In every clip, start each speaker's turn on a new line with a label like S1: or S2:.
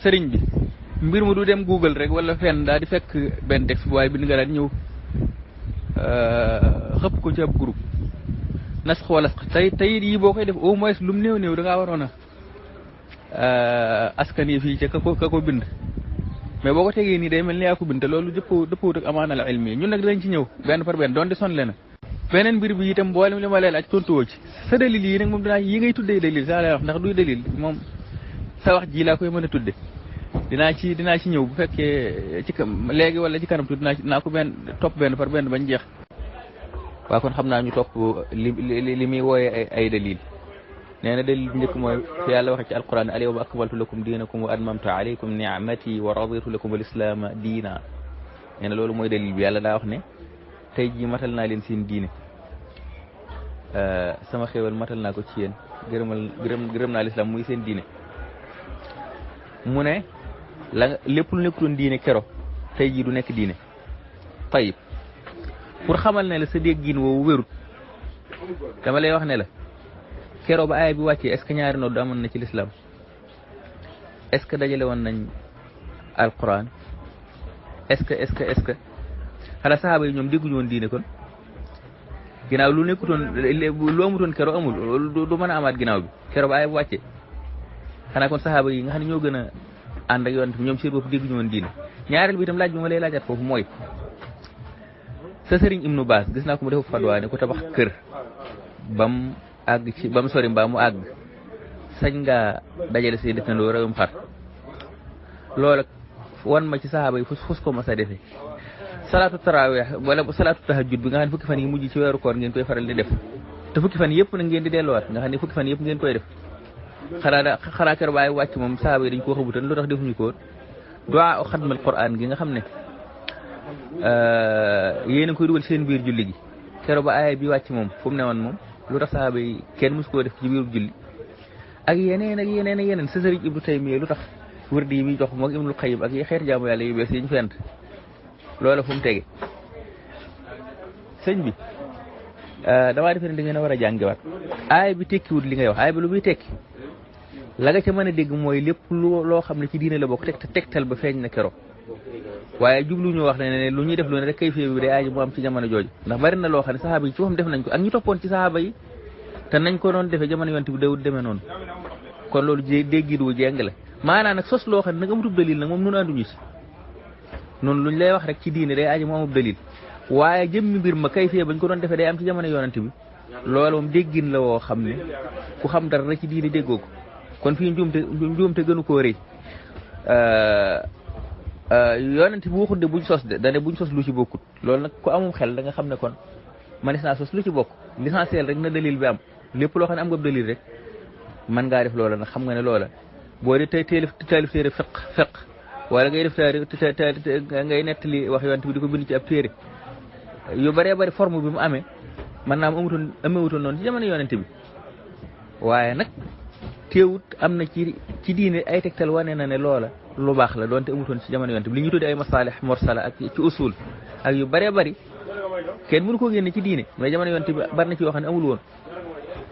S1: sëriñ bi mbir mu du dem Google rek wala fenn daal di fekk benn texte bu waaye bind nga daal di ñëw xëpp ko ci ab groupe nas wala tey yi boo koy def au moins lu mu néew da ngaa waroon a askan yi fii ca ka ko bind mais boo ko tegee nii day mel ni yaa ko bind te loolu dëppwut ak amaanal ilmi ñun nag dinañ ci ñëw benn par benn doon di sonle na beneen mbir bi itam mboolem li ma lay laaj tontuwoo ci sa dalil yi nag moom dinaa yi ngay tuddee dalil saa lay wax ndax duy dalil moom sa wax ji laa koy mën a tudde dinaa ci ñëw bu fekkee ci léegi wala ci kanam tuuti dinaa ko topp benn par benn bañ jeex waaw kon xam naa ñu topp li muy wooyee ay dalil nee na dalil bi njëkk mooy fi yàlla waxe ci alquran al yawma akmaltu lakum diinakum wa atmamtu alaykum ni'mati wa raditu lakum al islaama diina nee na loolu mooy dalil bi yàlla daa wax ne tey jii matal naa leen seen diine sama xéewal matal naa ko ci yéen gërëm naa l'islam muy seen diine mu ne lépp lu nekkutoon diine kero tey jii du nekk diine tayib pour xamal ne la sa déggin woowu wérut dama lay wax ne la kero ba aaya bi wàccee est ce que ñaari nodd amoon na ci l'islam est ce que dajale woon nañ alquran est ce que xanaa saxaaba yi ñoom dégguñu woon diine kon ginnaaw lu nekkutoon lu amutoon kero amul du mën a amaat ginnaaw bi kero ba aaya bi wàccee xanaa kon saxaaba yi nga xam ne ñoo gën a ànd ak yoon ñoom seen bopp dégguñu woon diine ñaareel bi itam laaj bi ma lay laajaat foofu mooy sa sëriñ Ibnu Baas gis naa ko mu def fatwa ne ku tabax kër bam àgg ci bam sori mbaa mu àgg sañ nga dajale say dëkkandoo réewum xar loola wan ma ci saxaaba yi fus ko mas a defee salaatu tarawih wala salaatu tahajjud bi nga xam ne fukki fan yi mujj ci weeru koor ngeen koy faral di def te fukki fan yëpp nag ngeen di delluwaat nga xam ne fukki fan yëpp ngeen koy def xanaa kër baay wàcc moom saxaaba yi dañ koo xamutan lu tax defuñu ko woon duwaa xatmal Qur'an gi nga xam ne yéen a koy dugal seen biir julli gi kero ba aaya bi wàcc moom fu mu ne woon moom lu tax saxaaba yi kenn mosu koo def ci biir julli ak yeneen sa sëriñ Ibnu Taymiya lu tax wërdi yi muy jox moom Ibnul Qayyim ak xeeti jaamu yàlla yu bees yi ñu fent loola fu mu tege sëñ bi damaa defe ne da ngeen a war a jàngiwaat aaya bi tekkiwut li ngay wax aaya bi lu muy tekki la nga ca mën a dégg mooy lépp loo xam ne ci diine la bokk tegtal ba feeñ na kero waaye jublu ñu wax ne lu ñuy def lu ne rek kay fii bi day aaji mu am ci jamono jooju ndax bari na loo xam ne saxaaba yi ci waxam def nañ ko ak ñu toppoon ci saxaaba yi te nañ ko doon defee jamono yonent bi dawut demee noonu kon loolu déggi du jeng la maanaam nag sos loo xam ne nag amutub dalil nag moom nun ànduñu si noonu luñ lay wax rek ci diine day aaji mu amub dalil waaye jëmmi mbir ma kay fii bañ ko doon defee day am ci jamono yonent bi loolu moom déggin la woo xam ne ku xam dara ci diine déggoo ko kon fii njuumte gënu koo rëy yonent bi waxut de buñ sos de dane buñ sos lu ci bokkut loolu nag ku amum xel da nga xam ne kon manis naa sos lu ci bokk l'essentiel rek na dalil bi am lépp loo xam ne am nga dalil rek mën ngaa def loola nag xam nga ne loola boo di taalif téere fiq wala ngay def ngay nettali wax yonent bi di ko bind ci ab téere yu bëree bëri forme bi mu amee man naa amewutoon noonu ci jamono yonent bi waaye nag teewut am na ci diine ay tegtal wane na ne loola lu baax la doonte amutoon ci jamono yonent bi li ñu tuddee ay masalih mursala ak ci usul ak yu bëree bëri kenn mënu koo génne ci diine mais jamono yonent bi bari na ci yoo xam ne amul woon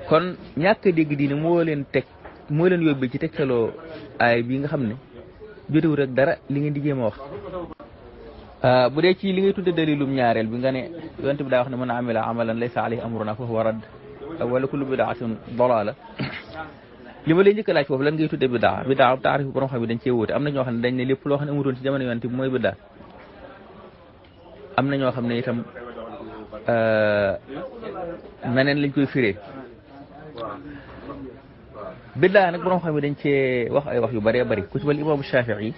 S1: kon ñàkk a dégg diine moo leen yóbbee ci tegtaloo ay bi nga xam ne jotewut rek dara li ngeen di jéem a wax bu dee ci li ngay tudde dalilum ñaareel bi nga ne yonent bi daa wax ne man amila amalan laysa alayhi amruna fa huwa radd wala kullu bidaatin dalaala li ma lay njëkk a laaj foofu lan ngay tudde bidaa taarif borom xam yi dañ cee wóote am na ñoo xam ne dañ ne lépp loo xam ne amutoon ci jamono yonent bi mooy bidaa am na ñoo xam ne itam meneen lañ koy firee bidaa nag borom xam yi dañ cee wax ay wax yu bëree bëri ku ci wal imaamu Shafii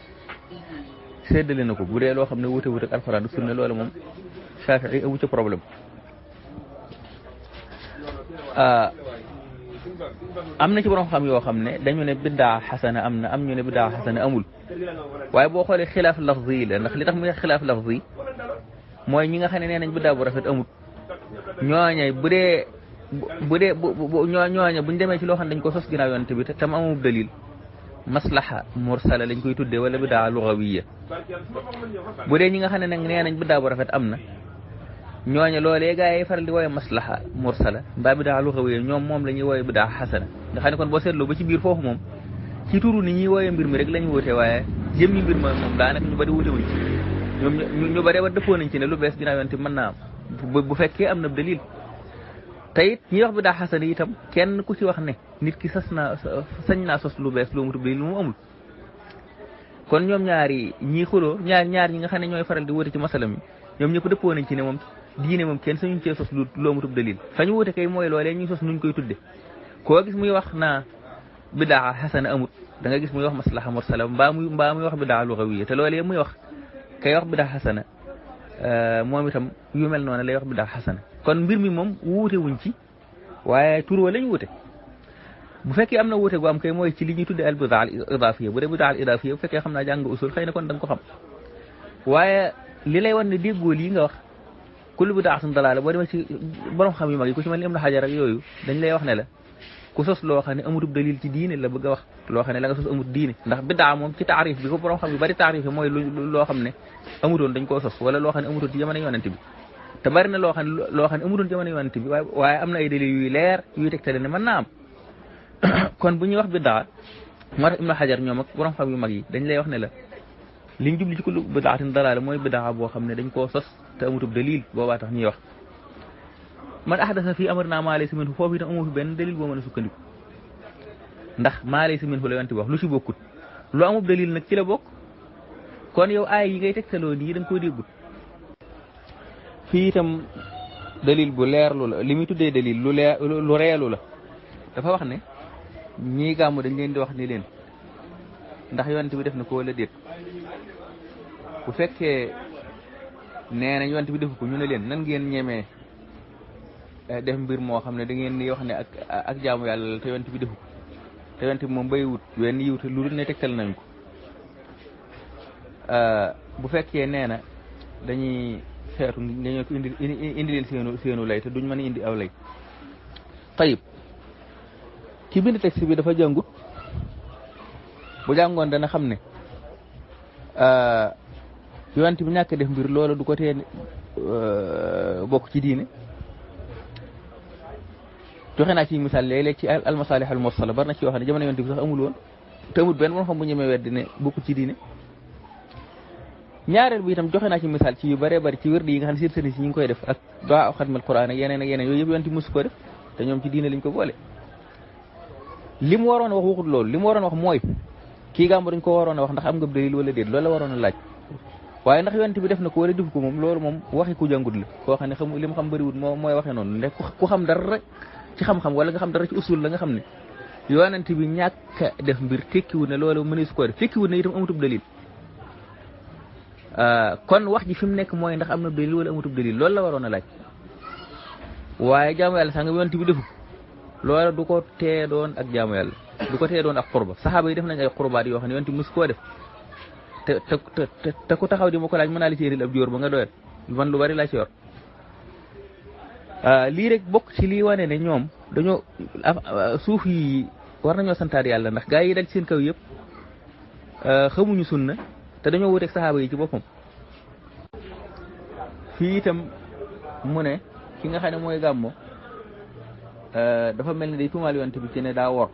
S1: séddale na ko bu dee loo xam ne wute ak alxuraan du sunna loolu moom Shafii amu ca problème am na ci borom xam yoo xam ne dañu ne biddaa xasana am na am ñu ne biddaa xasana amul waaye boo xoolee xilaaf lafzi la ndax li tax muy xilaaf lafzi mooy ñi nga xam ne nee nañ biddaa bu rafet amul ñooña ñooña buñ demee ci loo xam ne dañ ko sos ginnaaw yonent bi te tam amul dalil maslaha mursala lañ koy tuddee wala biddaa lugawiya bu dee ñi nga xam ne nag nee nañ biddaa bu rafet am na ñooñu loolee gaa yi faral di wooye maslaha mursala mbaa biddaa lugawiya ñoom moom la ñuy wooye biddaa xasana nga xam ne kon boo seetloo ba ci biir foofu moom ci turu ni ñuy wooyee mbir mi rek lañu wute waaye jëmmi mbir ma moom daanaka ñu bari wute wuñ ci ñoom ñu bari ba dëppoo nañ ci ne lu bees ginnaaw yonent bi mën naa am bu fekkee am na dalil te it ñi wax bidaa xasana itam kenn ku ci wax ne nit ki sañ naa sos lu bees lu mu dalil mu amul kon ñoom ñaari ñii xuloo ñaar ñi nga xam ne ñooy faral di wute ci masala mi ñoom ñëpp dëppoo nañ ci ne moom diine moom kenn sañuñ cee sos lu amutub dalil fa ñu wute kay mooy loolee ñuy sos nuñ koy tudde koo gis muy wax naa bidaa xasana amut da nga gis muy wax maslaha mursala mbaa muy wax bidaa lugawiya te loolee muy wax kay wax bidaa xasana moom itam yu mel noonu lay wax bidaa xasana kon mbir mi moom wuute wuñ ci waaye tur wa lañ wuute bu fekkee am na wuute gu am kay mooy ci li ñuy tudde al bidaa al idaafiya bu dee bidaa al idaafiya bu fekkee xam naa jàng usul xëy na kon da nga ko xam waaye li lay wan ne déggoo lii nga wax kullu bidaatin dalaala boo demee ci borom xam yu mag yi ku ci mel ni Ibnu Hajar ak yooyu dañ lay wax ne la ku sos loo xam ne amutub dalil ci diine la bëgg a wax loo xam ne la nga sos amut diine ndax bidaa moom ci taarif bi ko borom xam yu bari taarif yi mooy loo xam ne amutoon dañ koo sos wala loo xam ne amutoon ci jamono yonent bi te bari na loo xam ne amutoon jamono yonent bi waaye am na ay dalil yuy leer yuy tegtale ne mën naa am kon bu ñuy wax bidaa moo tax Ibnu Hajar ñoom ak borom xam yu mag yi dañ lay wax ne la liñ jubli ci kullu bidaatin dalaala mooy bidaa boo xam ne dañ koo sos te amutub dalil boobaa tax ñuy wax man ahdasa fii amrinaa maa laysa minhu foofu itam amu fi benn dalil boo mën a sukkandiku ndax maa laysa minhu la yonent bi wax lu ci bokkut lu amub dalil nag ci la bokk kon yow aay yi ngay tegtaloo nii da nga koo déggut fii itam dalil bu leerlu la li muy tuddee dalil lu reelu la dafa wax ne ñii gàmmu dañ leen di wax ni leen ndax yonent bi def na ko wala déet bu fekkee nee nañ yonent bi defu ko ñu ne leen nan ngeen ñemee def mbir moo xam ne da ngeen di wax ne ak jaamu yàlla la te yonent bi defu ko te yonent bi moom bay wut wenn yiw te lu dul ne tegtal nañ ko bu fekkee nee na dañuy xeetu dañoo ko indi leen seenu lay te duñ mën a indi aw lay tayib ki bind texte bi dafa jàngut bu jàngoon dana xam ne yonent bi ñàkk def mbir loola du ko tee bokk ci diine joxe naa ci misaal léeg-léeg ci al masalih al mursala bari na ci yoo xam ne jamono yonent bi sax amul woon te amul benn xam bu ñemee weddi ne bokku ci diine ñaareel bi itam joxe naa ci misaal ci yu bëree bëri ci wérdi yi nga xam ne seen sëriñ si ñu ngi koy def ak du'a xatmal Qur'an ak yeneen yooyu yëpp yonent bi mosu ko def te ñoom ci diine lañ ko boole li mu waroon a wax waxut loolu li mu waroon a wax mooy kii gàmmu dañ ko waroon a wax ndax am nga dalil wala déet loolu la waroon a laaj waaye ndax yonent bi def na ko wala def ko moom loolu moom waxi ku jàngut la koo xam ne xam li mu xam bëriwut mooy waxee noonu ndax ku xam dara ci xam-xam wala nga xam dara ci usul la nga xam ne yonent bi ñàkk def mbir tekkiwut ne loolu mënees ko def tekkiwut ne itam amutub dalil kon wax ji fi mu nekk mooy ndax am na dalil wala amutub dalil loolu la waroon a laaj waaye jaamu yàlla sax nga yonent bi defu loola du ko tee doon ak jaamu yàlla du ko tee doon ak xurba saxaaba yi def nañ ay xurbaat yoo xam ne yonent bi mos koo def te ku taxaw di ma ko laaj mën naa li ci yëril ab jóor ba nga doyat man lu bari laa ci yor lii rek bokk ci lii wane ne ñoom dañoo suuf yi war nañoo santaat yàlla ndax gaa yi dal ci seen kaw yëpp xamuñu sunna te dañoo wuteeg saxaaba yi ci boppam fii itam mu ne ki nga xam ne mooy gàmmo dafa mel ni day tuumaal yonent bi ci ne daa wor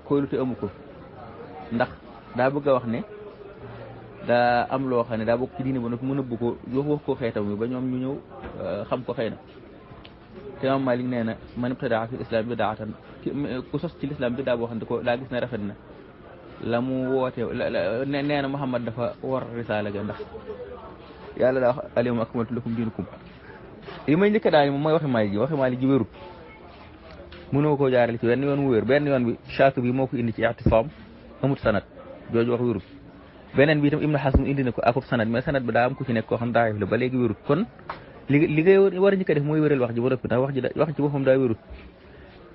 S1: koy lu te amu ko ndax daa bëgg a wax ne daa am loo xam ne daa bokk ci diine ba nag mu nëbb ko wax ko xeetam bi ba ñoom ñu ñëw xam ko xëy na te Imaam Maalik nee na man ibtadaa fi islam bidaatan ku sos ci lislaam bidaa boo xam ne ko daa gis ne rafet na la mu woote nee na Muhammad dafa war risaala ga ndax yàlla daa wax al-yawma akmaltu lakum diinakum li may njëkk daal moom mooy waxi Maalik ji wérut mënoo koo jaarale ci benn yoon mu wér benn yoon bi Shaatibi bi moo ko indi ci i'tisaam amut sanad jooju wax wérut beneen bi itam Ibnu Hazm indi na ko akub sanad mais sanad bi daa am ku ci nekk koo xam daayif la ba léegi wérut kon li ngay war a njëkk a def mooy wéral wax ji ba noppi ndax wax ci boppam daa wérut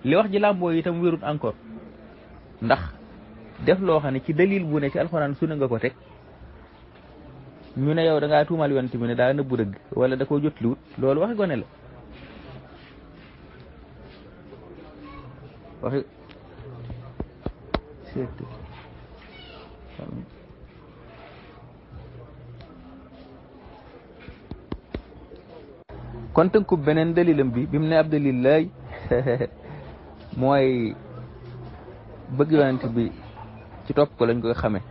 S1: li wax ji làmboo itam wérut encore ndax def loo xam ne ci dalil bu ne ci alxuraan sunna nga ko teg ñu ne yow da ngaa tuumal yonent bi ne daa nëbbu dëgg wala da koo jotliwut loolu waxi gone la waxi kon tënkub beneen dalilam bi mu ne ab dalil lay mooy bëgg yonent bi ci topp ko lañ koy xamee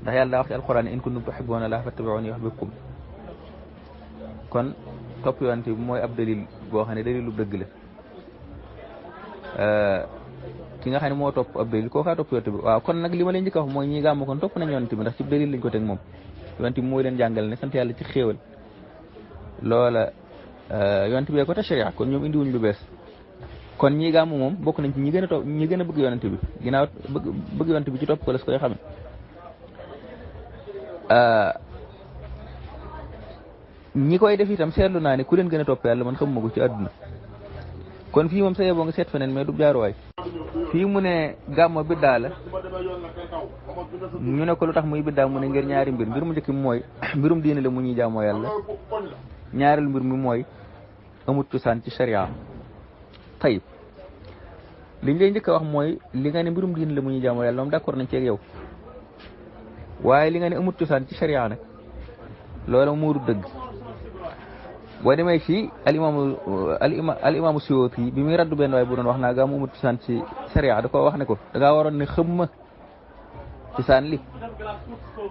S1: ndax yàlla daa wax ci alquran in kuntum tuhibbuna llaha fattabi'uni yuhbibkum kon topp yonent bi mooy ab dalil boo xam ne dalilu dëgg la ki nga xam ne moo topp ab dalil koo kaa topp yonent bi waaw kon nag li ma leen njëkk a wax mooy ñi gàmm kon topp nañ yonent bi ndax ci dalil lañ ko teg moom yonent bi mooy leen jàngal ne sant yàlla ci xéewal loola yonent bi ko te sharia kon ñoom indiwuñ lu bees kon ñi gàmm moom bokk nañ ci ñi gën a topp ñi gën a bëgg yonent bi ginnaaw bëgg yonent bi ci topp ko la su koy xame ñi koy def itam seetlu naa ne ku leen gën a topp yàlla man xamuma ko ci àdduna kon fii moom sa yeboo nga seet feneen mais du jaaruwaay fii mu ne gàmmo biddaa la ñu ne ko lu tax muy biddaa mu ne ngir ñaari mbir mu njëkk mi mooy mbirum diine la mu ñuy jaamoo yàlla ñaareel mbir mi mooy amut cosaan ci sharia tayib liñ lay njëkk a wax mooy li nga ne mbirum diine la mu ñuy jaamoo yàlla moom d'accord nañ ci ak yow waaye li nga ne amut cosaan ci sharia nag loola moo du dëgg boo demee ci al imaamu Suyuuti bi muy raddu benn waaye bu doon wax naa gàmmu amut cosaan ci sharia da ko wax ne ko da ngaa waroon ne xëmma cosaan li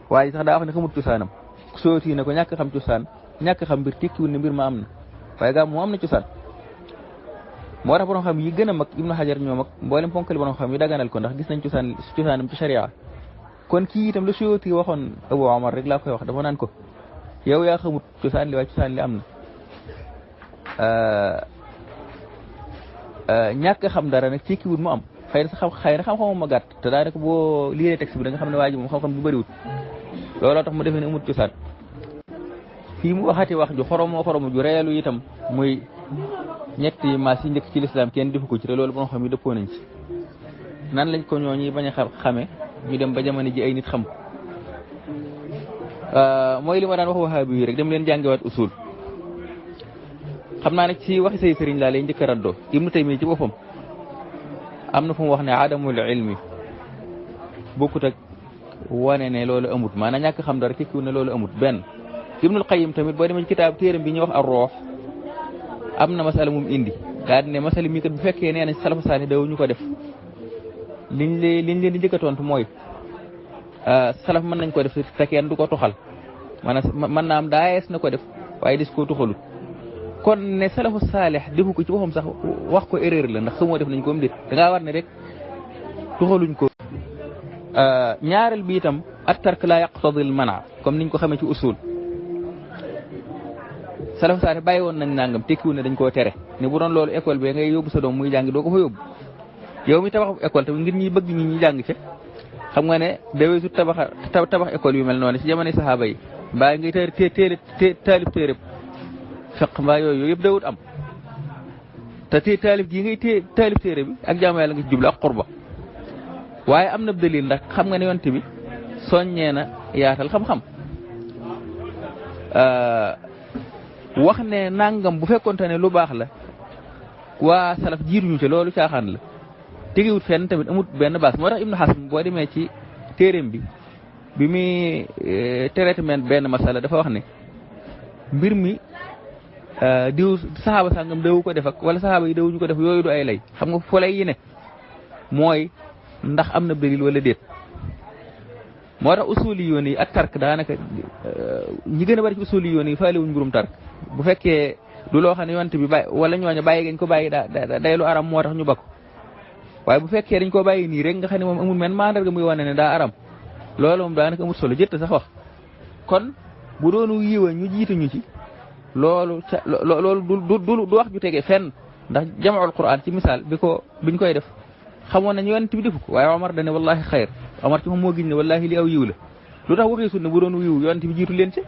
S1: waaye sax daa wax ne xamut cosaanam Suyuuti ne ko ñàkk xam cosaan ñàkk xam mbir tekkiwul ne mbir ma am na waaye gàmmu moo am na cosaan moo tax borom xam yi gën a mag Ibnu Hajar ñoom ak mboolem ponkali borom xam yi daganal ko ndax gis nañ cosaanam ci sharia kon kii itam lu Suyuuti waxoon Abu Omar rek laa koy wax dafa naan ko yow yaa xamut cosaan li waaye cosaan li am na ñàkk xam dara nag tekkiwul mu am xëy na sa xam-xamam ma gàtt te daanaka boo liiree texte bi da nga xam ne waa ji moom xam-xam bu bëriwut looloo tax mu defee ne amut cosaan fii mu waxati wax ju xoromu ju reelu itam muy ñetti maas yi njëkk ci lislaam kenn defu ko ci te loolu boo xam yi dëppoo nañ ci nan lañ ko ñooñi bañ a xame ñu dem ba jamono ji ay nit xam mooy li ma daan wax wahaabi yi rek dem leen jàngewaat usul xam naa nag ci waxi say sëriñ laa lay njëkk a raddoo Ibnu Taymiya ci boppam am na fu mu wax ne adamul ilmi bokkut ak wane ne loolu amut maanaam ñàkk xam dara tekkiwul ne loolu amut benn Ibnul Qayyim tamit boo demee ci kitaab téeram bi ñuy wax ar-Ruh am na masala mum indi daal ne masala mi kat bu fekkee nee nañ salafu saalih daw ñu ko def liñ leen di njëkk a tontu mooy salaf mën nañ ko def te kenn du ko tuxal maanaam mën naa am daayees na ko def waaye des koo tuxalut kon ne salafu saalih defu ko ci waxam sax wax ko erreur la ndax xamoo def nañ ko am déet da ngaa war ne rek tuxaluñ ko ñaareel bi itam at-tark la yaqtadi al-mana comme niñ ko xamee ci usul salafu saalih bàyyi woon nañ nangam tekkiwul ne dañ koo tere ne bu doon loolu école bi ngay yóbbu sa doom muy jàng doo ko fa yóbbu yow mi tabax école tamit ngir ñi bëgg ñi jàng ca xam nga ne daweesu tabax école yu mel noonu ci jamono saxaaba yi mbaa ngay taalif téereb fiq mbaa yooyu yëpp dawut am te taalif gii ngay taalif téere bi ak jaamu yàlla nga ci jublu ak qurba waaye am na dalil ndax xam nga ne yonent bi soññee na yaatal xam-xam wax ne nangam bu fekkonte ne lu baax la waa salaf jiiruñu ci loolu caaxaan la tegewut fenn tamit amut benn baas moo tax Ibnu Hasm boo demee ci téereem bi muy traitement benn masala dafa wax ne mbir mi diw saxaaba sàngam dawu ko def ak wala saxaaba yi dawuñu ko def yooyu du ay lay xam nga fo lay yi ne mooy ndax am na dalil wala déet moo tax usuli yoon yi ak tark daanaka ñi gën a bari ci usuli yoon yi faale wuñ mbirum tark bu fekkee du loo xam ne yonent bi bàyyi wala ñooñu bàyyi gañ ko bàyyi day lu aram moo tax ñu bakko waaye bu fekkee dañ koo bàyyi nii rek nga xam ne moom amul men mandarga muy wane ne daa aram loolu moom daanaka amul solo jëtt sax wax kon bu doonu yiwa ñu jiituñu ci loolu du wax ju tege fenn ndax jamaul Qur'an ci misaal biñ koy def xamoon nañu yonent bi defu ko waaye Omar dane wallahi xayr Omar ci moom moo giñ ne wallahi li aw yiw la lu tax waxee sunna bu doon yiw yonent bi jiitu leen ci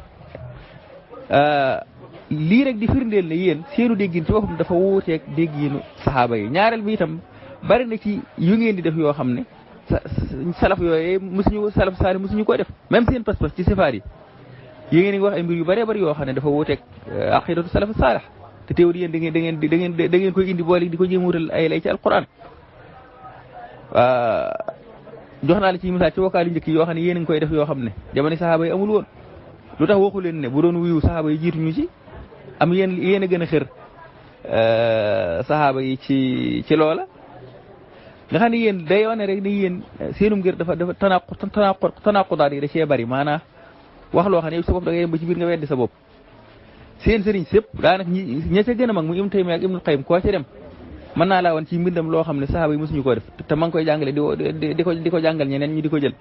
S1: lii rek di firndeel ne yéen seenu déggin ci boppam dafa wuuteeg dégginu saxaaba yi ñaareel bi itam bari na ci yu ngeen di def yoo xam ne salaf yooyu salaf saali mosuñu ko def même seen pas-pas ci sifaat yi ngeen ngi wax ay mbir yu bëree bëri yoo xam ne dafa wuuteeg aqidatu salaf saalih te teewul yéen da ngeen koy indi boole di ko jéem a wutal ay lay ci alquran jox naa la ci misaal ci wokkaal yu njëkk yoo xam ne yéen a ngi koy def yoo xam ne jamono saxaaba yi amul woon lu tax waxu leen ne bu doon wuyu saxaaba yi jiituñu ci am yéen a gën a xër saxaaba yi ci loola nga xam ne yéen day wane rek ni yéen seenum ngir dafa tanaaqudaat yi da cee bari maanaam wax loo xam ne yow sa bopp da ngay dem ba ci biir nga weddi sa bopp seen sëriñ sëpp daanaka ña ca gën a mag mu Ibnu Taymiyya ak Ibnul Qayyim koo ca dem mën naa laa woon ci mbindam loo xam ne saxaaba yi mosuñu koo def te ma ngi koy jàngale di ko jàngal ñeneen ñu di ko jël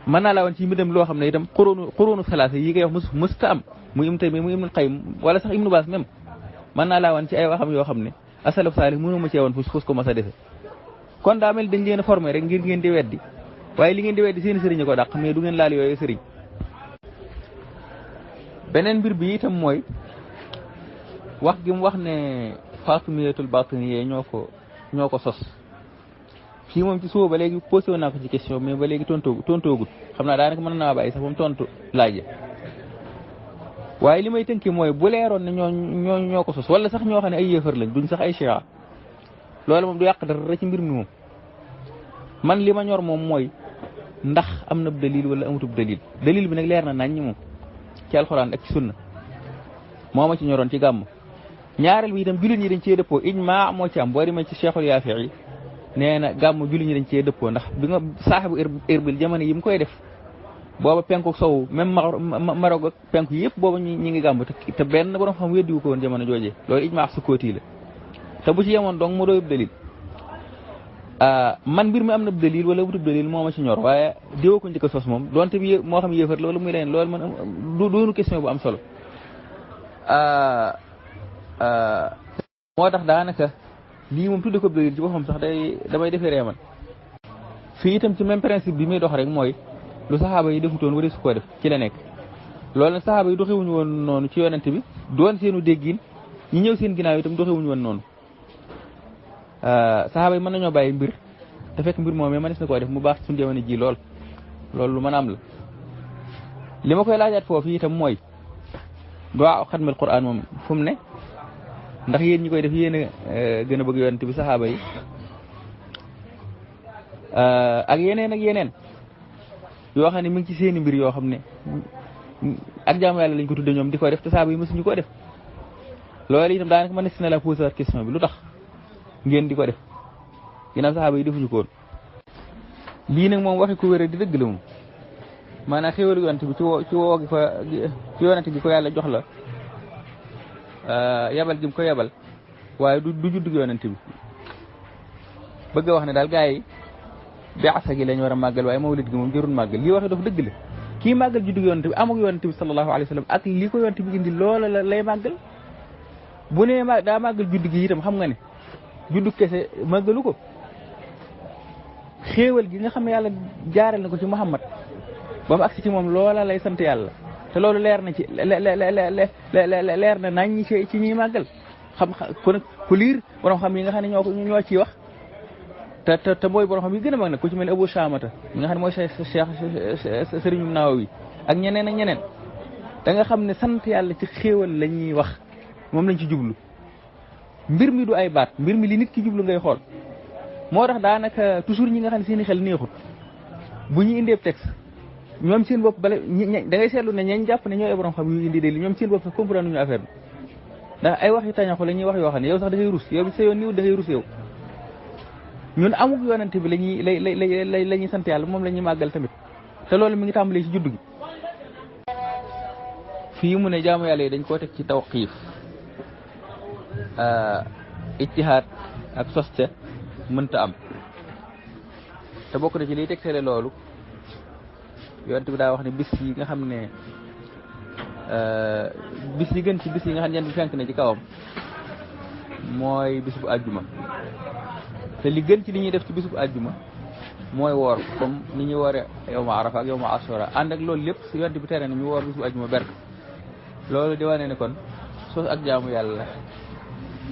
S1: mën naa laa woon ci mbindam loo xam ne itam xuróonu salaasa yi ngay wax mësta am mu Ibnu Taymiyya mu Ibnul Qayyim wala sax Ibnu Baas même mën naa laa woon ci ay waxam yoo xam ne asalaf saalih mënu ma cee woon fu ko mas a defe kon daa mel dañ leen a formé rek ngir ngeen di weddi waaye li ngeen di weddi seen sëriñ ko dàq mais du ngeen laal yooyu sëriñ beneen mbir bi itam mooy wax gi mu wax ne Faatimiyatul Baatiniya ñoo ko sos fii moom ci suba ba léegi posé woon naa ko ci question mais ba léegi tontoogut xam naa daanaka mën naa bàyyi sax moom tontu laaj waaye li may tënki mooy bu leeroon ne ñoo ko sos wala sax ñoo xam ne ay yéefar lañ duñ sax ay chia loolu moom du yàq dara ci mbir mi moom man li ma ñor moom mooy ndax am na dalil wala amutub dalil bi nag leer na nañ moom ci alxuraan ak ci sunna moo ma ci ñoroon ci gàmm ñaareel bi itam jullit ñi dañ cee dëppoo ijmaa moo ci am boo demee ci Cheikhul Yaafi'i nee na gàmm jullit ñi dañ cee dëppoo ndax bi nga saaxibu Irbil jamono yi mu koy def booba penku sow même Maroc ak penku yëpp booba ñi ngi gàmm te benn borom xam weddiwu ko woon jamono jooje loolu ijmaa sukkooti la te bu ci yemoon donc mu doyub dalil man mbir mi am na dalil wala wutub dalil moo ma ci ñor waaye diwoo ko njëkk a sos moom donte bi moo xam yéefar loolu muy leen loolu man doonu question bu am solo moo tax daanaka lii moom tudde ko dalil ci boppam sax damay defee reeman fii itam ci même principe bi muy dox rek mooy lu saxaaba yi defutoon wari su ko def ci la nekk loolu nag saxaaba yi doxewuñu woon noonu ci yonent bi doon seenu déggin ñi ñëw seen ginnaaw itam doxewuñu woon noonu saxaaba yi mën nañoo bàyyi mbir te fekk mbir moomee mënees na koo def mu baax suñu jamono ji loolu lu mën a am la li ma koy laajaat foofu itam mooy duwaa xatmul Qur'an moom fu mu ne ndax yéen ñi koy def yéen a gën a bëgg yonent bi saxaaba yi ak yeneen yoo xam ne mi ngi ci seeni mbir yoo xam ne ak jaamu yàlla lañ ko tudde ñoom di ko def te saxaaba yi mësuñu ko def loolu itam daanaka mën na la poser question bi lu tax ngeen di ko def ginnaaw saxaaba yi defuñu ko woon lii nag moom waxi ko wér di dëgg la moom maanaam xéwalu yonent bi ci woo gi ko ci yonent bi ko yàlla jox la yabal gi mu ko yabal waaye du juddug yonent bi bëgg a wax ne daal gars yi beasa gi lañ war a màggal waaye mawlid gi moom jërul màggal lii waxi dafa dëgg la kii màggal juddug yonent bi amuk yonent bi sallallahu alayhi wa sallam ak li ko yonent bi indi loola la lay màggal bu nee daa màggal judd gi itam xam nga ne juddug kese màggalu ko xéewal gi nga xam ne yàlla jaaral na ko ci Muhammad ba mu agsi ci moom loola lay sant yàlla te loolu leer na ci leer na nañ ci ñuy màggal xam kon ku liir borom xam yi nga xam ne ñoo ciy wax te mooy borom xam yi gën a mag nag ku ci mel ne Abu Shamata mi nga xam ne mooy Cheikh Sëriñum Nawawi ak ñeneen da nga xam ne sant yàlla ci xéewal la ñuy wax moom lañ ci jublu mbir mi du ay baat mbir mi li nit ki jublu ngay xool moo tax daanaka toujours ñi nga xam ne seen i xel neexut bu ñu indee texte ñoom seen bopp bala da ngay seetlu ne ñañ jàpp ne ñooy borom xam yu indi de li ñoom seen bopp sax comprendre ñu affaire bi ndax ay wax yu tañaxu la ñuy wax yoo xam ne yow sax da ngay rus yow sa yoon niw da ngay rus yow ñun amuk yonante bi la ñuy sant yàlla moom la ñuy màggal tamit te loolu mi ngi tàmbalee ci juddu gi fii mu ne jaamu yàlla yi dañ koo teg ci tawqiif ijtihaad ak soste mënta am te bokk na ci liy tegtale loolu yonent bi daa wax ne bis yi nga xam ne bis yi gën ci bis yi nga xam ne jant bi fenk na ci kawam mooy bis bu àjjuma te li gën ci li ñuy def ci bis bu àjjuma mooy woor comme ni ñuy woore yow ma arafa ak yow ma asura ànd ak loolu lépp si yonent bi tere na ñu woor bis bu àjjuma berk loolu di wane ne kon sos ak jaamu yàlla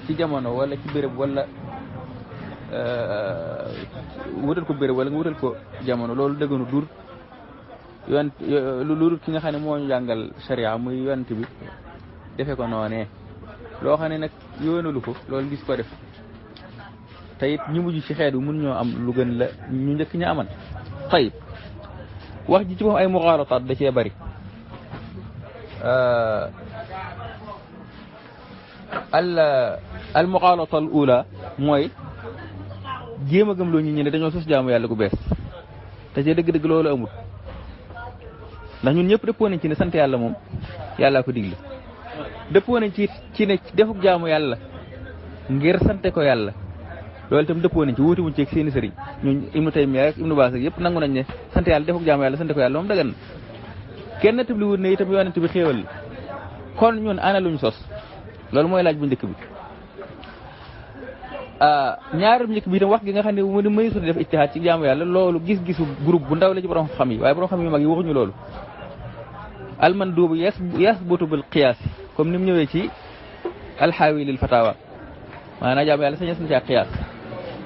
S1: ci jamono wala ci béréb wala wutal ko béréb wala nga wutal ko jamono loolu dëgganu dur yonent lu ki nga xam ne moo ñu jàngal sharia muy yonent bi defe ko noonee loo xam ne nag yoonalu ko loolu gis ko def te it ñu mujj ci xeet bi mun ñoo am lu gën la ñu njëkk ña aman tayib wax ji ci moom ay muxaalataat da cee bari al muxaalata al ula mooy jéem a gëm loo nit ñi ne dañoo sos jaamu yàlla gu bees te ci dëgg-dëgg loolu amul ndax ñun ñëpp dëppoo nañ ci ne sant yàlla moom yàllaa ko digle dëppoo nañ ci ne defuk jaamu yàlla ngir sante ko yàlla loolu itam dëppoo nañ ci wuti wuñ ci ak seeni sëriñ ñun Ibnu Taymiya ak Ibnu Baas yëpp nangu nañ ne sant yàlla defuk jaamu yàlla sante ko yàlla moom dagan kenn tabli wut ne itam yonent bi xéewal kon ñun ana luñ sos loolu mooy laaj bu njëkk bi ñaar bu njëkk bi itam wax gi nga xam ne mu may su def ijtihaad ci jaamu yàlla loolu gis-gisu groupe bu ndaw la ci borom xam yi waaye borom xam yu mag yi waxuñu loolu almanduubu yasbutu bil qiyaas comme ni mu ñëwee ci alxaawi lil fatawa maanaam jaamu yàlla sañes na ci ak qiyaas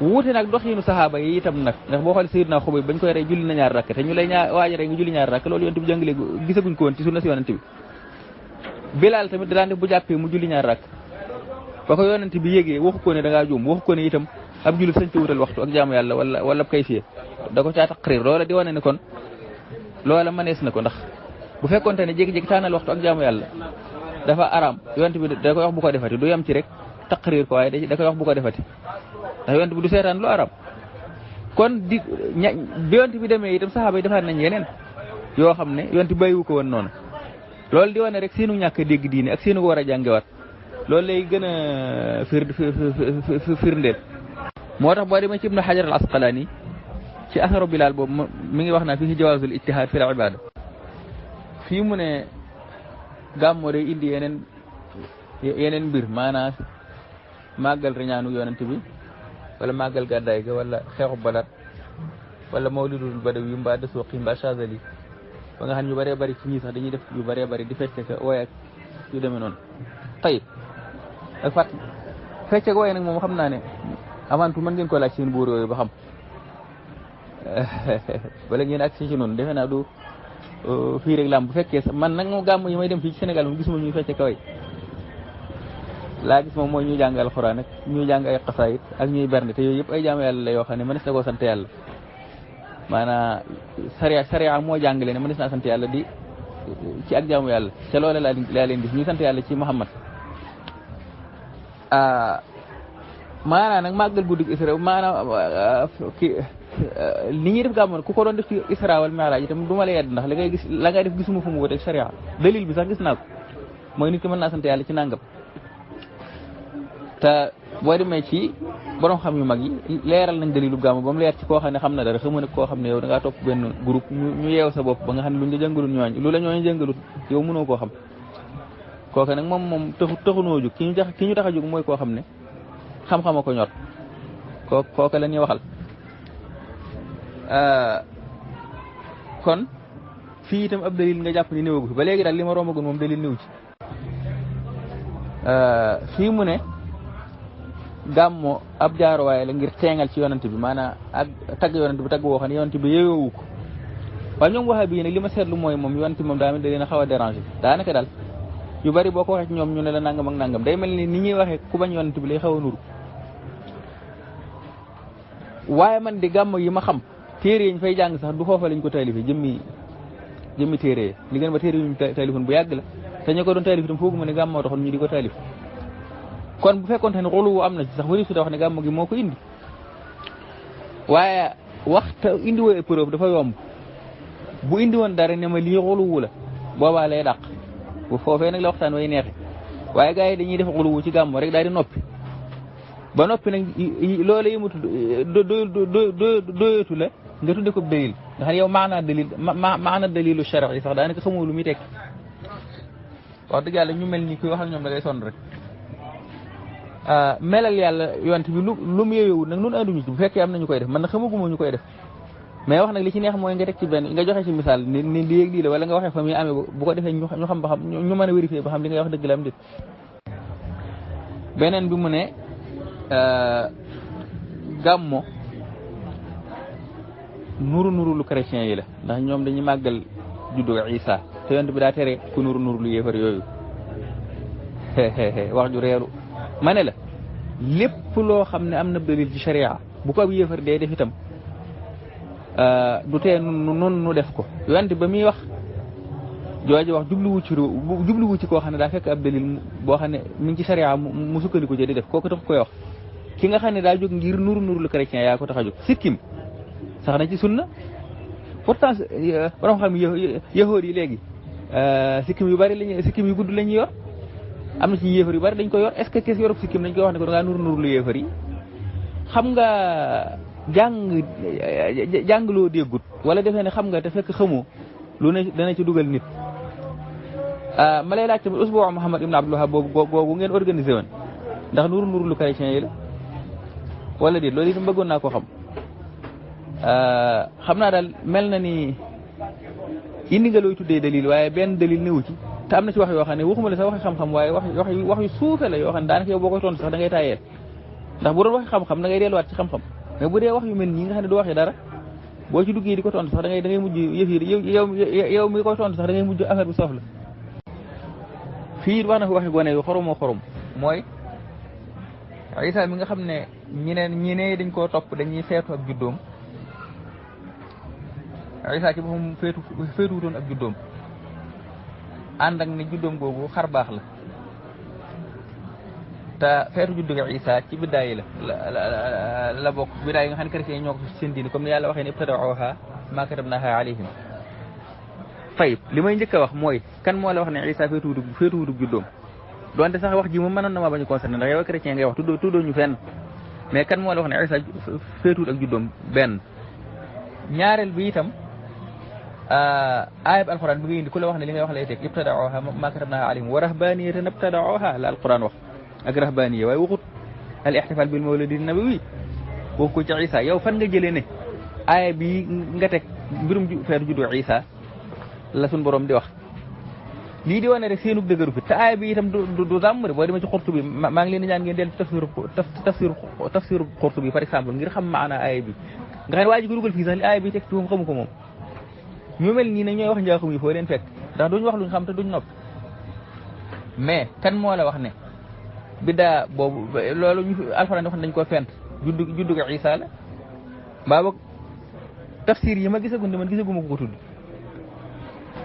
S1: wuute nag doxiinu saxaaba yi itam nag ndax boo xoolee Sayyidina Xubay bañ koy rey julli na ñaar rakk te ñu lay waaja rey nga julli ñaar rakk loolu yonent bi jàngale gisaguñ ko woon ci sunna si yonent bi Bilaal tamit daan def bu jàppee mu julli ñaar rakk ba ko yonent bi yégee waxu ko ne da ngaa juum waxu ko ne itam ab jullit sañ ci wutal waxtu ak jaamu yàlla wala ab kayfiya da ko caa taqrir loola di wane ne kon loola manees na ko ndax bu fekkonte ne jékki-jékki tànnal waxtu ak jaamu yàlla dafa araam yonent bi da koy wax bu ko defati du yem ci rek taqrir ko waaye da koy wax bu ko defati ndax yonent bi du seetaan lu araam kon bi yonent bi demee itam saxaaba yi defaat nañ yeneen yoo xam ne yonent bi bàyyiwu ko woon noonu loolu di wane rek seenu ñàkk a dégg diine ak seenu ko war a jàngewaat loolu lay gën a firndeel moo tax boo demee ci Ibnu Hajar al Asqalaani ci asaru Bilaal boobu mi ngi wax naa fii jawaazul ijtihaad fi al ibaada fii mu ne gàmmo day indi yeneen mbir maanaam màggal riñaanu yonent bi wala màggal gàddaay ga wala xeexu Badar wala mawlidul badawi mbaa dasuuqi mbaa Chazali ba nga xam ñu bëree bëri ci ñii sax dañuy def yu bëree bëri di fecce ka wooye ak yu demee noonu tayib ak fàtt fecce ak wooye nag moom xam naa ne avant tout mën ngeen ko laaj seen buur yooyu ba xam bala ngeen ak si ci noonu defe naa du fii rek lam bu fekkee sax man nag moom gàmm yi may dem fii ci Sénégal moom gisuma ñuy fecce ka way laa gis moom mooy ñuy jàng alxuraan ak ñuy jàng ay xasaayit ak ñuy bernde te yooyu yëpp ay jaamu yàlla la yoo xam ne mënees na koo sant yàlla maanaam sariya moo jàngale ne mënees naa sant yàlla di ci ak jaamu yàlla te loola laa leen gis ñuy sant yàlla ci Muhammad maanaam nag màggal guddi Isra maanaam li ñuy def gàmmoon ku ko doon def ci Isra wal Mi'raj itam du ma la yedd ndax li ngay gis la ngay def gisuma fu mu wuteeg sariya dalil bi sax gis naa ko mooy nit ki mën naa sant yàlla ci nangam te boo demee ci borom xam yu mag yi leeral nañ dalilu gàmm ba mu leer ci koo xam ne xam na dara xamu ne koo xam ne yow da ngaa topp benn groupe ñu yeew sa bopp ba nga xam ne luñ la jàngalul ñooñ lu la ñooñ jàngalut yow mënoo koo xam kooke nag moom taxunoo jóg ki ñu tax a jóg mooy koo xam ne xam-xama ko ñor kooke la ñuy waxal kon fii itam ab dalil nga jàpp ni néewagu fi ba léegi daal li ma rombagul moom dalil néew ci fii mu ne gàmmo ab jaaruwaay la ngir teengal ci yonent bi maanaam ak tagg yonent bi tagg woo xam ne yonent bi yeyoowu ko waaye ñoom waxa bii nag li ma seetlu mooy moom yonent bi moom daa mel da leen a xaw a déranger daanaka daal yu bari boo ko waxee ci ñoom ñu ne la nangam ak nangam day mel ni ñuy waxee ku bañ yonent bi lay xaw a nuru waaye man di gàmmo yi ma xam téere yi ñu fay jàng sax du foofa lañ ko taalifee jëmmi téere yi li ngeen ba téere yi ñu taalifoon bu yàgg la te ñu ko doon taalif itam foogu ma ne gàmmoo taxoon ñu di ko taalif kon bu fekkoon ne xolu am na ci sax wari su da wax ne gàmmo gi moo ko indi waaye waxta indi woo preuve dafa yomb bu indi woon dara ne ma lii xoluwu la boobaa lay dàq bu foofee nag la waxtaan way neexe waaye gars yi dañuy def xoluwu ci gàmmo rek daal di noppi ba noppi nag loola yëmatu doyatu la nga tudde ko dalil nga xam ne yow maana dalilu shara yi sax daanaka xamoo lu muy tekki wax dëgg yàlla ñu mel ni kuy wax ak ñoom da ngay sonn rek melal yàlla yonent bi lu mu yeyowul nag nun anduñu ci bu fekkee am na ñu koy def man na xamaguma ñu koy def mais wax nag li ci neex mooy nga teg ci benn nga joxe ci misaal ni lii ak lii la wala nga waxee fa muy amee bu ko defee ñu xam ba xam ñu mën a vérifier ba xam li ngay wax dëgg la am déet beneen bi mu ne gàmmo nuru lu chrétien yi la ndax ñoom dañuy màggal juddu Isa te yonent bi daa tere ku nuru lu yéefar yooyu wax ju reeru ma ne la lépp loo xam ne am na dalil ci sharia bu ko ab yéefar dee def itam du tee nu def ko yonent ba muy wax jooju wax jubluwu ci koo xam ne daa fekk ab dalil boo xam ne mi ngi ci sharia mu sukkandiku ci di def kooku tax koy wax ki nga xam ne daa jóg ngir nuru lu chrétien yaa ko tax a jóg sikkim sax na ci sunna pourtant borom xam yahood yi léegi sikkim yu bari lañu sikkim yu gudd la ñuy yor am na ci yéefar yu bari dañ ko yor est-ce que kees yorub sikkim dañ koy wax ne ko da ngaa nuru lu yéefar yi xam nga jàng loo déggut wala defee ne xam nga te fekk xamoo lu ne dana ci dugal nit ma lay laaj tamit usbu Muhammad ibn Abdul Wahhab boobu ngeen organisé woon ndax nuru lu chrétien yi la wala déet loolu itam bëggoon naa ko xam xam naa daal mel na ni indi nga looy tuddee dalil waaye benn dalil newu ci te am na ci wax yoo xam ne waxuma la sax waxi xam-xam waaye wax yu suufe la yoo xam ne daanaka yow boo koy tontu sax da ngay tayeel ndax bu doon waxi xam-xam da ngay delluwaat ci xam-xam mais bu dee wax yu mel nii nga xam ne du waxi dara boo ci duggee di ko tontu sax da ngay mujj yëf yi yow mi koy tontu sax da ngay mujj affaire bi soof la fii wax na fi waxi gone yu xoromoo xorom mooy Isa mi nga xam ne ñi ne dañ koo topp dañuy feetu ak juddoom Isa ci boppam feetuwutoon ak juddoom ànd ak ne juddoom googu xar baax la te feetu juddu gi Isa ci biddaay yi la bokk biddaay yi nga xam ne chrétien ñoo ko seen diine comme ni yàlla waxee ne ibtada'uha ma katabnaha alayhim fayib li may njëkk a wax mooy kan moo la wax ne Isa feetuwutug juddoom donte sax wax ji moom mënoon na maa bañ a concerné ndax yow chrétien ngay wax tuddoo ñu fenn mais kan moo la wax ne Isa feetuwut ak juddoom benn ñaareel bi itam aayab alquran bi nga indi ku la wax ne li ngay wax lay teg ibtada'uha ma katabnaha alayhim wa rahbaniyatan ibtada'uha la alquran wax ak rahbaniya waaye waxut al ihtifal bil mawlidi nabawi wax ko ci Isa yow fan nga jëlee ne aaya bi nga teg mbirum feetu juddu Isa la suñ borom di wax lii di wane rek seenu dëgëru fi te aaya bi itam du zàmm boo demee ci Qurtubi maa ngi leen di ñaan ngeen dellu tafsiru Qurtubi par exemple ngir xam maana aaya bi nga xam ne waa ji ko dugal fii sax li aaya bi teg ci moom xamu ko moom ñu mel nii nag ñooy wax njaaxum yi foo leen fekk ndax duñ wax luñ xam te duñ nopp mais kan moo la wax ne biddaa boobu loolu ñu alxuraan wax dañ koo fent juddu ga Isa la mbaa boog tafsir yi ma gisagum man gisaguma ko tudd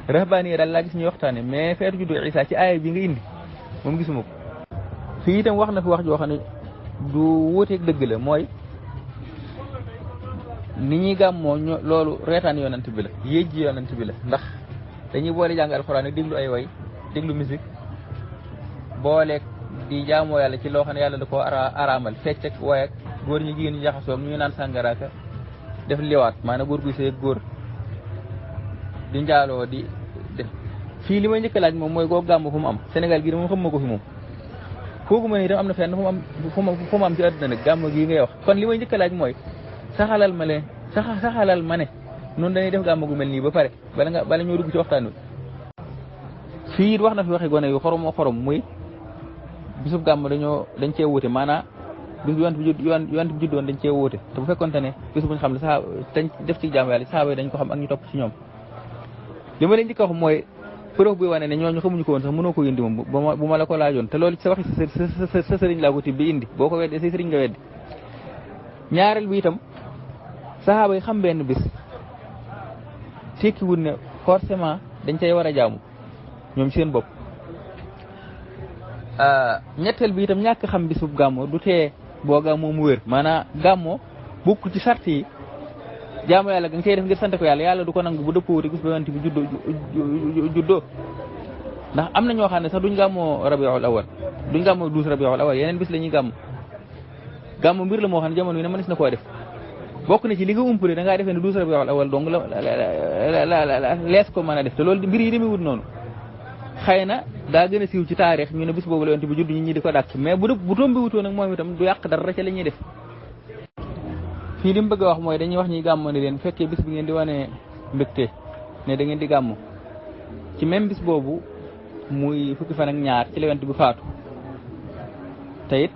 S1: rahbaani daal laa gis ñuy waxtaane mais feetu juddu Isa ci aaya bi nga indi moom gisuma ko fii itam wax na fi wax joo xam ne du wuuteeg dëgg la mooy ni ñuy gàmmoo loolu reetaan yonent bi la yéej ji yonent bi la ndax dañuy boole jàng alxuraan ak déglu ay way déglu musique booleeg di jaamoo yàlla ci loo xam ne yàlla da koo araamal fecc ak woy ak góor ñi jigéen ñi jaxasoo ñu naan sàngaraaka def liwaat maanaam góor guy sëy ak góor di njaaloo di def fii li may njëkk laaj moom mooy koo gàmm fu mu am Sénégal gii de moom xam ma ko fi moom kooku ma ne itam am na fenn fu mu am ci àdduna nag gàmm gii ngay wax kon li may njëkk laaj mooy saxalal ma ne noonu dañuy def gàmm gu mel nii ba pare bala ñoo dugg ci waxtaan wi fii it wax na fi waxi gone yu xorom muy bisub gàmm dañ cee wuute maanaam bis bi yonent bi juddoon dañ cee wuute te bu fekkonte ne bis buñ xam ne sax dañ def ci jàmm yàlla saxaaba yi dañ ko xam ak ñu topp ci ñoom li ma leen njëkk a wax mooy preuve bi wane ne ñooñu xamuñu ko woon sax mënoo ko indi moom bu ma la ko laajoon te loolu ci sa waxi sa sëriñ laa ko tibb bi indi boo ko weddee say sëriñ nga weddi ñaareel bi itam saxaaba yi xam benn bis tekkiwul ne forcément dañ cay war a jaamu ñoom seen bopp ñetteel bi itam ñàkk xam bisub gàmmo du tee boo gàmmoo mu wér maanaam gàmmo bokk ci sart yi jaamu yàlla ga nga cay def ngir sant ko yàlla du ko nangu bu dëppoo gis ba yonent bi juddoo ndax am na ñoo xam ne sax duñ gàmmoo rabiul awal duñ gàmmoo 12 rabiul awal yeneen bis la ñuy gàmmo mbir la moo xam ne jamono yi ne mënees na koo def bokk na ci li nga umpale da ngaa defee ne 12 rabiul awal donc la lees ko mën a def te loolu mbir yi demee wut noonu xëy na daa gën a siiw ci taarix ñu ne bis boobu la yonent bi judd ñi di ko dàkk mais bu tombi wutoo nag moom itam du yàq dara ca la ñuy def fii li mu bëgg a wax mooy dañuy wax ñuy gàmmo ne leen bu fekkee bis bi ngeen di wane mbégte ne da ngeen di gàmmo ci même bis boobu muy fukki fan ak ñaar ci la yonent bi faatu te it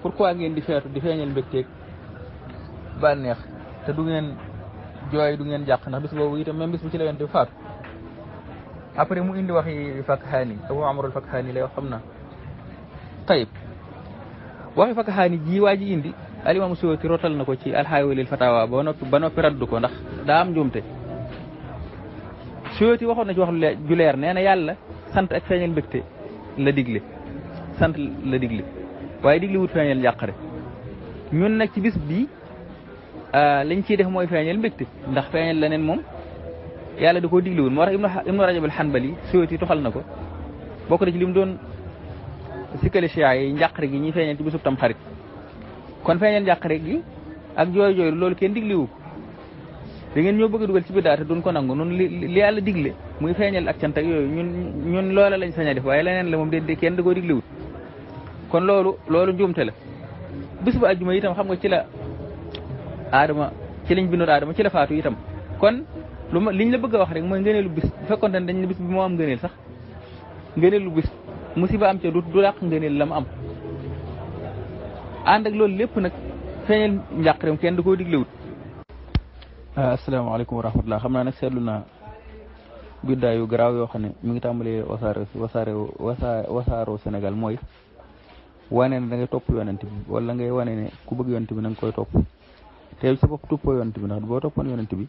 S1: pourquoi ngeen di feetu di feeñal mbégteeg bànneex te du ngeen jooy du ngeen jàq ndax bis boobu itam même bis bu ci la yonent bi faatu après mu indi waxi Fakhaani Abu Amr al-Fakhaani lay wax xam naa tayib waxi Fakhaani ji waa ji indi al-Imam Suyuti rotal na ko ci al-Haawi lil Fatawa ba noppi raddu ko ndax daa am njuumte Suyuti waxoon na ci wax ju leer nee na yàlla sant ak feeñal mbégte la digle sant la digle waaye digle wut feeñal njàqare ñun nag ci bis bi liñ ciy def mooy feeñal mbégte ndax feeñal leneen moom yàlla da koo diglewul moo tax ibnu rajab al hanbali Suyuti toxal na ko bokk na ci li mu doon sikkali siyaa yi njàqare gi ñuy feeñal ci bisub tam xarit kon feeñal njàqare gi ak jooy jooy loolu kenn diglewu da ngeen ñoo bëgg a dugal ci biddaa te duñ ko nangu nun li yàlla digle muy feeñal ak cant ak yooyu ñun loola lañ sañ a def waaye leneen la moom de kenn da koo diglewut kon loolu njuumte la bis bu àjjuma itam xam nga ci la aadama ci lañ bindoon aadama ci la faatu itam kon liñ la bëgg a wax rek mooy ngëneelu bis bu fekkoon dañ ne bis bi moo am ngëneel sax ngëneelu bis musiba am ca du dàq ngëneel la mu am ànd ak loolu lépp nag feeñal njàqareem kenn da koo diglewut asalaamaaleykum wa rahmatulah xam naa nag seetlu naa biddaa yu garaaw yoo xam ne mi ngi tàmbalee wasaaroo Sénégal mooy wane ne da ngay topp yonent bi wala ngay wane ne ku bëgg yonent bi na nga koy topp te sa bopp toppoo yonent bi ndax boo toppoon yonent bi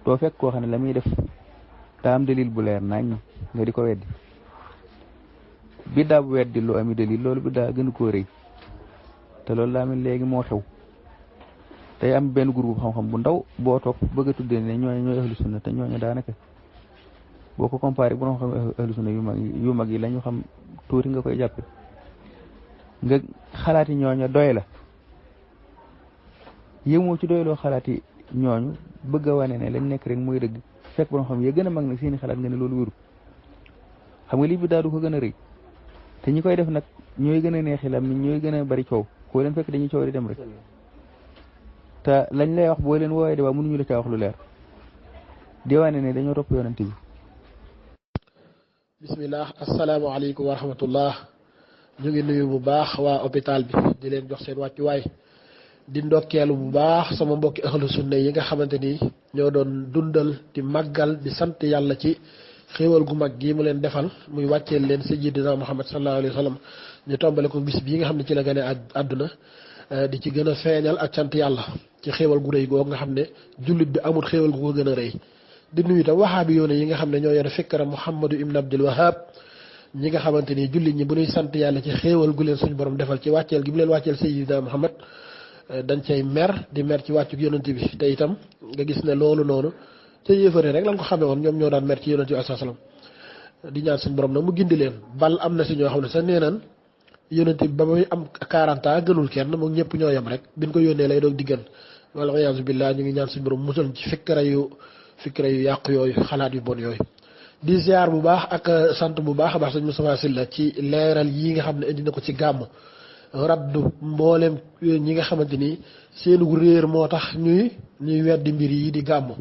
S1: doo fekk koo xam ne la muy def daa am dalil bu leer nañ nga di ko weddi biddaa bu weddi lu ami dalil loolu biddaa gën koo rëy te loolu daa mel léegi moo xew tey am benn groupe xam-xam bu ndaw boo topp bëgg a tuddee ne ñooy ahlu sunna te ñooñu daanaka boo ko comparé bu doon xam ahlu sunna yu mag yi la ñu xam tuuti nga koy jàppe nga xalaati ñooñu doy la yéemoo ci doyloo xalaati ñooñu bëgg a wane ne lañ nekk rek mooy dëgg fekk borom xam ya gën a mag nag seeni xalaat nga ne loolu wéru xam nga lii bi daadu ko gën a rëy te ñi koy def nag ñooy gën a neexi lam ñooy gën a bari coow koo leen fekk dañuy coow di dem rek te lañ lay wax boo leen woowee de waa mënuñu la caa wax lu leer di wane ne dañoo topp yonent bi
S2: bismillah asalaamaaleykum wa rahmatullah ñu ngi nuyu bu baax waa hôpital bi di leen jox seen wàccuwaay di ndokkeelu bu baax sama mbokki ahlu sunna yi nga xamante ni ñoo doon dundal di màggal di sant yàlla ci xéewal gu mag gii mu leen defal muy wàcceel leen sayyidina Muhammad sallallahu alayhi wa sallam ñu tombale ko bis bii nga xam ne ci la gane àdduna di ci gën a feeñal ak sant yàlla ci xéewal gu rëy googu nga xam ne jullit bi amul xéewal gu ko gën a rëy di nuyu itam waxaabi yoone yi nga xam ne ñoo yore fikra Muhammadu ibn Abdul Wahab ñi nga xamante ni jullit ñi bu ñuy sant yàlla ci xéewal gu leen suñu borom defal ci wàcceel gi mu leen wàcceel sayyidina Muhammad dañ cay mer di mer ci wàccu yonent bi te itam nga gis ne loolu noonu te yéefare rek lañ ko xamee woon ñoom ñoo daan mer ci yonent bi alayhi salaam di ñaan suñu borom nag mu gindi leen bal am na si ñoo xam ne sax nee naan yonent bi ba muy am 40 ans gënul kenn moom ñëpp ñoo yem rek biñ ko yónnee lay doog diggan wala iyaazu billah ñu ngi ñaan suñu borom musal ci fikra yu yàqu yooyu xalaat yu bon yooyu di ziar bu baax ak sant bu baax a baax sëñ Moustapha Sylla ci leeral yi nga xam ne indi na ko ci gàmm raddu mboolem ñi nga xamante ni seenu réer moo tax ñuy weddi mbir yi di gàmm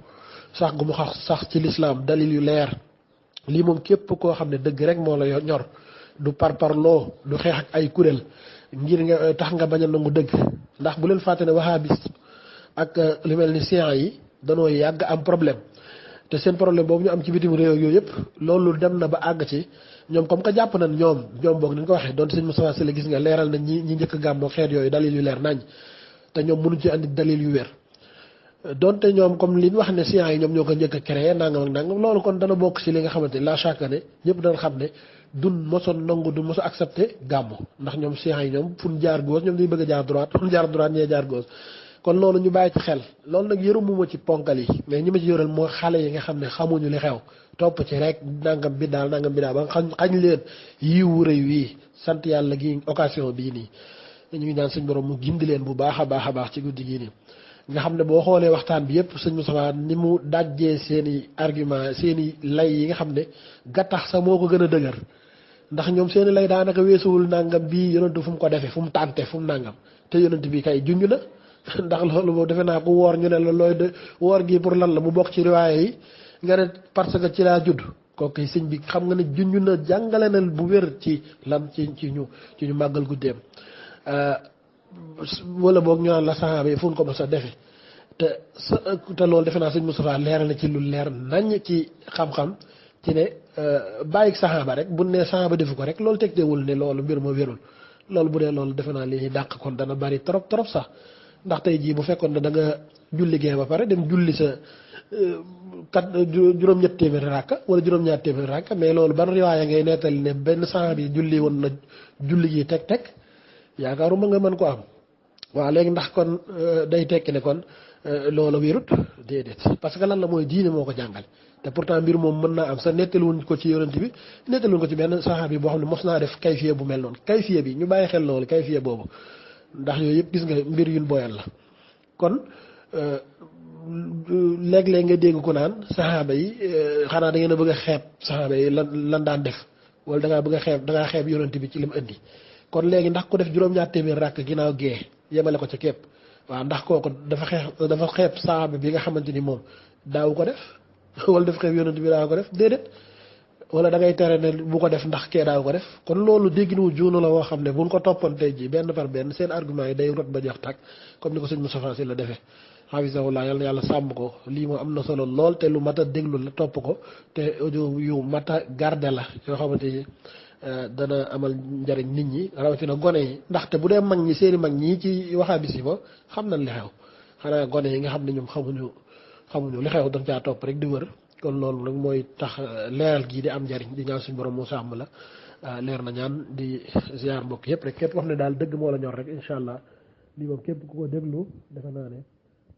S2: sax gu mu sax ci lislaam dalil yu leer lii moom képp koo xam ne dëgg rek moo la ñor du parparloo du xeex ak ay kuréel ngir nga tax nga bañ a nangu dëgg ndax bu leen fàtte ne wahabis ak lu mel ni siyan yi danoo yàgg am problème te seen problème boobu ñu am ci bitim réew yooyu yëpp loolu dem na ba àgg ci ñoom comme que jàpp nañ ñoom boog ni ñu ko waxee doon sëñ Moustapha Sylla gis nga leeral nañ ñi njëkk gàmmoo xeet yooyu dalil yu leer nañ te ñoom mënuñ ci andi dalil yu wér donte ñoom comme li ñu wax ne science yi ñoom ñoo ko njëkk a créé nangam ak nangam loolu kon dana bokk ci li nga xamante ni la chaque année ñëpp dana xam ne dun mosoon nangu du moso accepté gàmmu ndax ñoom science yi ñoom fu ñu jaar gauche ñoom dañu bëgg a jaar droite fu ñu jaar droite ñee jaar gauche kon loolu ñu bàyyi ci xel loolu nag yërëmuma ci ponkal yi mais ñi ma ci yëral moo xale yi nga xam ne xamuñu li xew topp ci rek nangam bi daal ba xañ leen yiwu rëy wii sant yàlla gi occasion bii nii ñu ngi ñaan suñ borom mu gindi leen bu baax a baax ci guddi gii nii nga xam ne boo xoolee waxtaan bi yëpp sëñ Moustapha ni mu dajjee seen i argument seen i lay yi nga xam ne gattax sax moo ko gën a dëgër ndax ñoom seen i lay daanaka weesuwul nangam bii yonent fu mu ko defee fu mu tànte fu mu nangam te yonent bi kay junj na ndax loolu boobu defe naa ko woor ñu ne la looy de woor gi pour lan la mu bokk ci riwaaya yi nga ne parce que ci laa judd kooku sëñ bi xam nga ne junj na jàngale na bu wér ci lan ci ñu màggal guddeem wala boog ñu naan la saxaaba yi fu ñu ko mos a defee te loolu defe naa sëñ Moustapha leeral na ci lu leer nañ ci xam-xam ci ne bàyyi saxaaba rek bu ne saxaaba defu ko rek loolu tegteewul ne loolu mbir ma wérul loolu bu dee loolu defe naa li ñuy dàq kon dana bari trop sax ndax tey jii bu fekkoon ne da nga julli gee ba pare dem julli sa juróom-ñett téeméeri rakka wala juróom-ñaar téeméeri rakka mais loolu ban riwaaya ngay nettali ne benn saxaaba yi julli woon na julli gi teg yaakaaruma nga mën ko am waaw léegi ndax kon day tekki ne kon loola wérut déedéet parce que lan la mooy diine moo ko jàngale te pourtant mbir moom mën naa am sa nettaluwuñ ko ci yonent bi nettaluwuñ ko ci benn saxaabi boo xam ne mos naa def kayfiya bu mel noonu kayfiya bi ñu bàyyi xel loolu kayfiya boobu ndax yooyu yëpp gis nga mbir yuñ boyal la kon léeg-léeg nga dégg ko naan saxaaba yi xanaa da ngeen a bëgg a xeeb saxaaba yi lan daan def wala da ngaa bëgg a xeeb da ngaa xeeb yonent bi ci lim indi kon léegi ndax ku def juróom-ñaar téeméer ràkk ginnaaw gee yemale ko ca képp waaw ndax kooku dafa xeeb saxaaba bi nga xamante ni moom daaw ko def wala dafa xeeb yonent bi daaw ko def déedéet wala da ngay tere ne bu ko def ndax kee daaw ko def kon loolu dégg wu juunu la woo xam ne buñ ko toppoon tey ji benn par benn seen argument yi day rot ba jeex tàkk comme ni ko sëñ Moustapha Sy la defee xafisahullah yal na yàlla sàmm ko lii moo am na solo lool te lu mat a déglu la topp ko te audio yu mat a garde la yoo xamante ni dana amal njariñ nit ñi rawatina gone yi ndaxte bu dee mag ñi seeni mag ñii ci waxaabis yi ba xam nañ li xew xanaa gone yi nga xam ne ñoom xamuñu li xew dañ caa topp rek di wër kon loolu nag mooy tax leeral gii di am njariñ di ñaan suñu borom mu sàmm la leer na ñaan di ziar mbokk yëpp rek képp wax ne daal dëgg moo la ñor rek incha allah lii moom képp ku ko déglu defe naa ne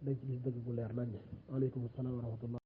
S2: dañ ci gis dëgg bu leer nañ waaleykum salaam wa rahmatullah